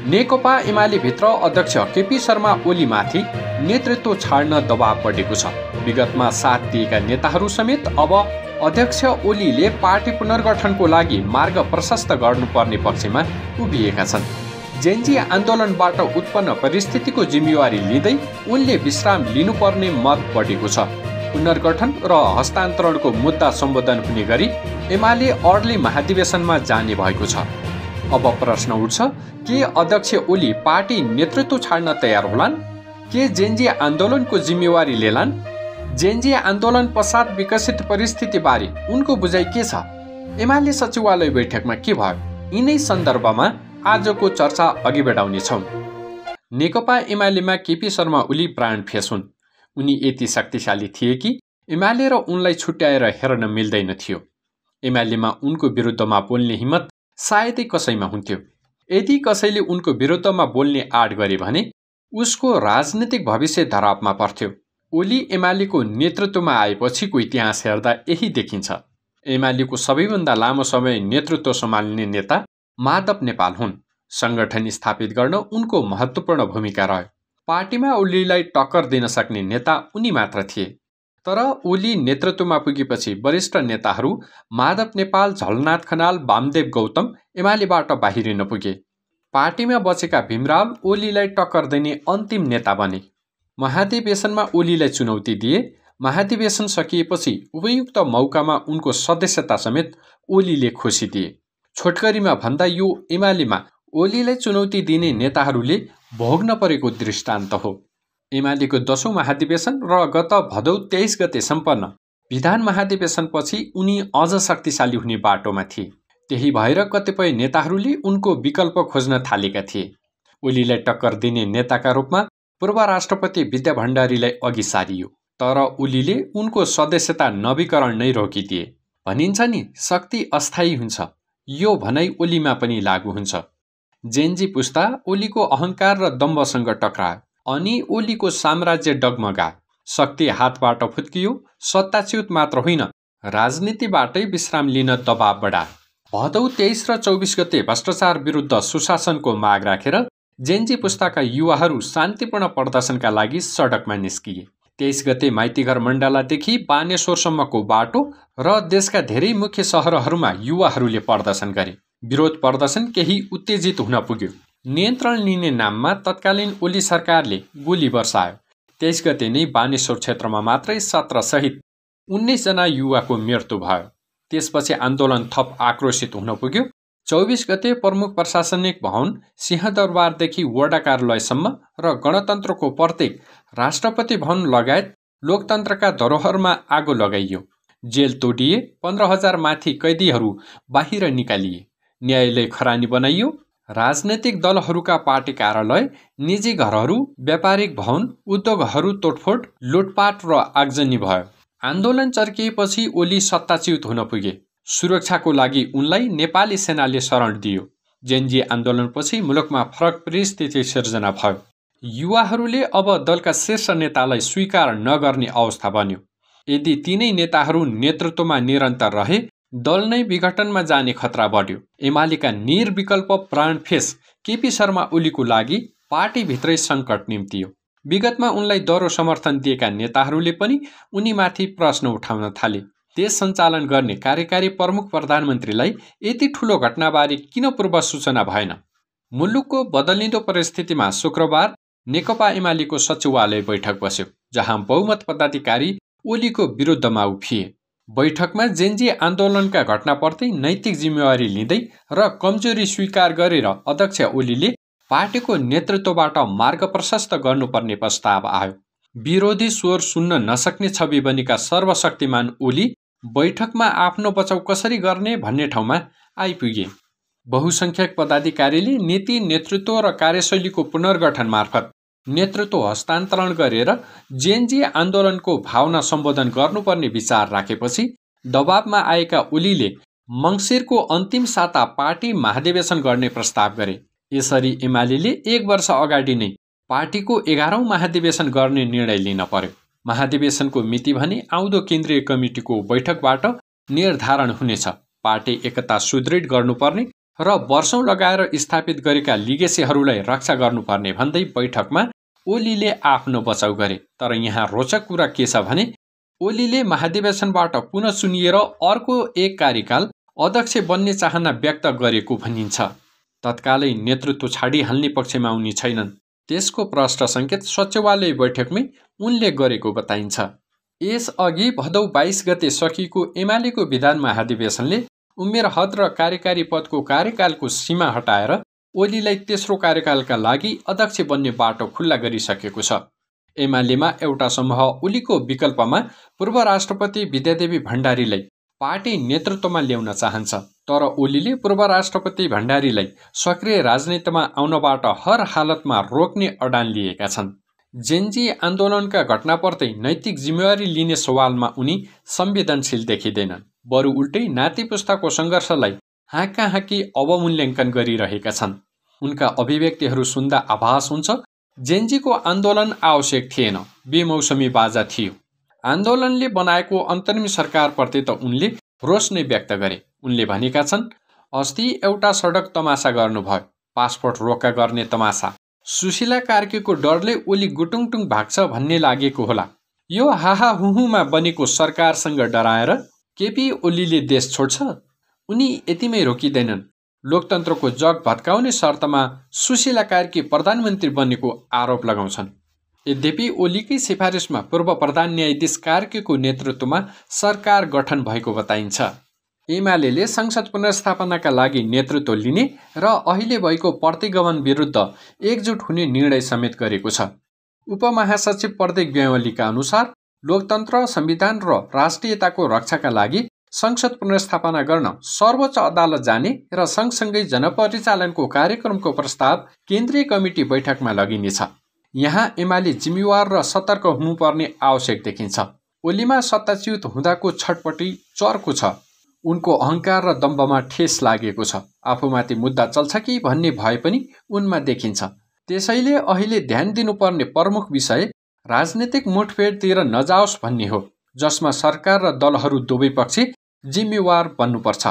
नेकपा एमाले भित्र अध्यक्ष केपी शर्मा ओलीमाथि नेतृत्व छाड्न दबाव बढेको छ। विगतमा साथ दिएका नेताहरू समेत अब अध्यक्ष ओलीले पार्टी पुनर्गठनको लागि मार्ग प्रशस्त गर्नुपर्ने पक्षमा उभिएका छन्। जेनजी आन्दोलनबाट उत्पन्न परिस्थितिको जिम्मेवारी लिँदै उनले विश्राम लिनुपर्ने मत बढेको छ। पुनर्गठन र हस्तान्तरणको मुद्दा सम्बोधन हुने गरी एमाले अर्ली महाधिवेशनमा जाने भएको छ। अब प्रश्न उठ्छ, के अध्यक्ष ओली पार्टी नेतृत्व छाड्न तयार होलान्? के जेनजी आन्दोलनको जिम्मेवारी लेलान्? जेनजी आन्दोलन पश्चात विकसित परिस्थितिबारे उनको बुझाइ के छ? एमाले सचिवालय बैठकमा के भयो? यिनै सन्दर्भमा आजको चर्चा अघि बढाउनेछौँ। नेकपा एमालेमा केपी शर्मा ओली ब्रान्ड फेस हुन्। उनी यति शक्तिशाली थिए कि एमाले र उनलाई छुट्याएर हेर्न मिल्दैन थियो। एमालेमा उनको विरुद्धमा बोल्ने हिम्मत सायदै कसैमा हुन्थ्यो। यदि कसैले उनको विरुद्धमा बोल्ने आड गरे भने उसको राजनीतिक भविष्य धरापमा पर्थ्यो। ओली एमालेको नेतृत्वमा आएपछिको इतिहास हेर्दा यही देखिन्छ। एमालेको सबैभन्दा लामो समय नेतृत्व सम्हाल्ने नेता माधव नेपाल हुन्। सङ्गठन स्थापित गर्न उनको महत्त्वपूर्ण भूमिका रह्यो। पार्टीमा ओलीलाई टक्कर दिन सक्ने नेता उनी मात्र थिए। तर ओली नेतृत्वमा पुगेपछि वरिष्ठ नेताहरू माधव नेपाल, झलनाथ खनाल, वामदेव गौतम एमालेबाट बाहिरिन पुगे। पार्टीमा बचेका भीमराव ओलीलाई टक्कर दिने अन्तिम नेता बने। महाधिवेशनमा ओलीलाई चुनौती दिए। महाधिवेशन सकिएपछि उपयुक्त मौकामा उनको सदस्यता समेत ओलीले खोसिदिए। छोटकरीमा भन्दा यो एमालेमा ओलीलाई चुनौती दिने नेताहरूले भोग्न परेको दृष्टान्त हो। एमालेको 10औं महाधिवेशन र गत भदौ 23 गते सम्पन्न विधान महाधिवेशनपछि उनी अझ शक्तिशाली हुने बाटोमा थिए। त्यही भएर कतिपय नेताहरूले उनको विकल्प खोज्न थालेका थिए। ओलीलाई टक्कर दिने नेताका रूपमा पूर्व राष्ट्रपति विद्या भण्डारीलाई अघि सारियो। तर ओलीले उनको सदस्यता नवीकरण नै रोकिदिए। भनिन्छ नि, शक्ति अस्थायी हुन्छ। यो भनाइ ओलीमा पनि लागू हुन्छ। जेनजी पुस्ता ओलीको अहङ्कार र दम्भसँग टक्रायो अनि ओलीको साम्राज्य डगमगायो। शक्ति हातबाट फुत्कियो। सत्ताच्युत मात्र होइन, राजनीतिबाटै विश्राम लिन दबाव बढायो। भदौ 23 र 24 गते भ्रष्टाचार विरुद्ध सुशासनको माग राखेर जेनजी पुस्ताका युवाहरू शान्तिपूर्ण प्रदर्शनका लागि सडकमा निस्किए। 23 गते माइतीघर मण्डलादेखि बानेश्वरसम्मको बाटो र देशका धेरै मुख्य सहरहरूमा युवाहरूले प्रदर्शन गरे। विरोध प्रदर्शन केही उत्तेजित हुन पुग्यो। नियन्त्रण लिने नाममा तत्कालीन ओली सरकारले गोली बर्सायो। 23 गते नै बानेश्वर क्षेत्रमा मात्रै 17 सहित 19 जना युवाको मृत्यु भयो। त्यसपछि आन्दोलन थप आक्रोशित हुन पुग्यो। 24 गते प्रमुख प्रशासनिक भवन सिंहदरबारदेखि वडा कार्यालयसम्म र गणतन्त्रको प्रत्येक राष्ट्रपति भवन लगायत लोकतन्त्रका धरोहरमा आगो लगाइयो। जेल तोडिए। 15,000 माथि कैदीहरू बाहिर निकालिए। न्यायालय खरानी बनाइयो। राजनैतिक दलहरूका पार्टी कार्यालय, निजी घरहरू, व्यापारिक भवन, उद्योगहरू तोडफोड, लुटपाट र आगजनी भयो। आन्दोलन चर्किएपछि ओली सत्ताच्युत हुन पुगे। सुरक्षाको लागि उनलाई नेपाली सेनाले शरण दियो। जेनजी आन्दोलनपछि मुलुकमा फरक परिस्थिति सिर्जना भयो। युवाहरूले अब दलका शीर्ष नेतालाई स्वीकार नगर्ने अवस्था बन्यो। यदि तिनै नेताहरू नेतृत्वमा निरन्तर रहे दल नै विघटनमा जाने खतरा बढ्यो। एमालेका निर्विकल्प प्राण फेस केपी शर्मा ओलीको लागि पार्टीभित्रै सङ्कट निम्तियो। विगतमा उनलाई दह्रो समर्थन दिएका नेताहरूले पनि उनीमाथि प्रश्न उठाउन थाले। देश सञ्चालन गर्ने कार्यकारी प्रमुख प्रधानमन्त्रीलाई यति ठूलो घटनाबारे किन पूर्व सूचना भएन? मुलुकको बदलिँदो परिस्थितिमा शुक्रबार नेकपा एमालेको सचिवालय बैठक बस्यो, जहाँ बहुमत पदाधिकारी ओलीको विरुद्धमा उभिए। बैठकमा जेनजी आन्दोलनका घटनाप्रति नैतिक जिम्मेवारी लिँदै र कमजोरी स्वीकार गरेर अध्यक्ष ओलीले पार्टीको नेतृत्वबाट मार्ग प्रशस्त गर्नुपर्ने प्रस्ताव आयो। विरोधी स्वर सुन्न नसक्ने छवि बनेका सर्वशक्तिमान ओली बैठकमा आफ्नो बचाउ कसरी गर्ने भन्ने ठाउँमा आइपुगे। बहुसङ्ख्यक पदाधिकारीले नीति, नेतृत्व र कार्यशैलीको पुनर्गठन मार्फत नेतृत्व हस्तान्तरण गरेर जेनजी आन्दोलनको भावना सम्बोधन गर्नुपर्ने विचार राखेपछि दबावमा आएका ओलीले मङ्सिरको अन्तिम साता पार्टी महाधिवेशन गर्ने प्रस्ताव गरे। यसरी एमालेले 1 वर्ष अगाडि नै पार्टीको 11औं महाधिवेशन गर्ने निर्णय लिन पर्यो। महाधिवेशनको मिति भने आउँदो केन्द्रीय कमिटीको बैठकबाट निर्धारण हुनेछ। पार्टी एकता सुदृढ गर्नुपर्ने र वर्षौं लगाएर स्थापित गरेका लिगेसीहरूलाई रक्षा गर्नुपर्ने भन्दै बैठकमा ओलीले आफ्नो बचाउ गरे। तर यहाँ रोचक कुरा के छ भने ओलीले महाधिवेशनबाट पुनः चुनिएर अर्को एक कार्यकाल अध्यक्ष बन्ने चाहना व्यक्त गरेको भनिन्छ। तत्कालै नेतृत्व छाडिहाल्ने पक्षमा उनी छैनन्। त्यसको प्रष्ट सङ्केत सचिवालय बैठकमै उनले गरेको बताइन्छ। यसअघि भदौ 22 गते सकिएको एमालेको विधान महाधिवेशनले उमेर हद र कार्यकारी पदको कार्यकालको सीमा हटाएर ओलीलाई तेस्रो कार्यकालका लागि अध्यक्ष बन्ने बाटो खुल्ला गरिसकेको छ। एमालेमा एउटा समूह ओलीको विकल्पमा पूर्व राष्ट्रपति विद्यादेवी भण्डारीलाई पार्टी नेतृत्वमा ल्याउन चाहन्छ। तर ओलीले पूर्व राष्ट्रपति भण्डारीलाई सक्रिय राजनीतिमा आउनबाट हर हालतमा रोक्ने अडान लिएका छन्। जेनजी आन्दोलनका घटनाप्रति नैतिक जिम्मेवारी लिने सवालमा उनी संवेदनशील देखिँदैनन्। बरु उल्टै नाति पुस्ताको सङ्घर्षलाई हाँकाहाँकी अवमूल्याङ्कन गरिरहेका छन्। उनका अभिव्यक्तिहरू सुन्दा आभास हुन्छ जेनजीको आन्दोलन आवश्यक थिएन, बेमौसमी बाजा थियो। आन्दोलनले बनाएको अन्तरिम सरकारप्रति त उनले रोष नै व्यक्त गरे। उनले भनेका छन्, अस्ति एउटा सडक तमासा गर्नुभयो, पासपोर्ट रोका गर्ने तमासा। सुशीला कार्कीको डरले ओली गुटुङटुङ भाग्छ भन्ने लागेको होला। यो हाहाहुहुमा बनेको सरकारसँग डराएर केपी ओलीले देश छोड्छ? उनी यतिमै रोकिँदैनन्। लोकतन्त्रको जग भत्काउने शर्तमा सुशीला कार्की प्रधानमन्त्री बनेको आरोप लगाउँछन्। यद्यपि ओलीकै सिफारिसमा पूर्व प्रधान न्यायाधीश कार्कीको नेतृत्वमा सरकार गठन भएको बताइन्छ। एमालेले संसद पुनर्स्थापनाका लागि नेतृत्व लिने र अहिले भएको प्रतिगमन विरुद्ध एकजुट हुने निर्णय समेत गरेको छ। उपमहासचिव प्रदीप ग्यावालीका अनुसार लोकतन्त्र, संविधान र राष्ट्रियताको रक्षाका लागि संसद पुनर्स्थापना गर्न सर्वोच्च अदालत जाने र सँगसँगै जनपरिचालनको कार्यक्रमको प्रस्ताव केन्द्रीय कमिटी बैठकमा लगिनेछ। यहाँ एमाले जिम्मेवार र सतर्क हुनुपर्ने आवश्यक देखिन्छ। ओलीमा सत्ताच्युत हुँदाको छटपटी चर्को छ। उनको अहङ्कार र दम्भमा ठेस लागेको छ। आफूमाथि मुद्दा चल्छ कि भन्ने भए पनि उनमा देखिन्छ। त्यसैले अहिले ध्यान दिनुपर्ने प्रमुख विषय राजनीतिक मुठभेडतिर नजाओस् भन्ने हो, जसमा सरकार र दलहरू दुवै पक्ष जिम्मेवार बन्नुपर्छ।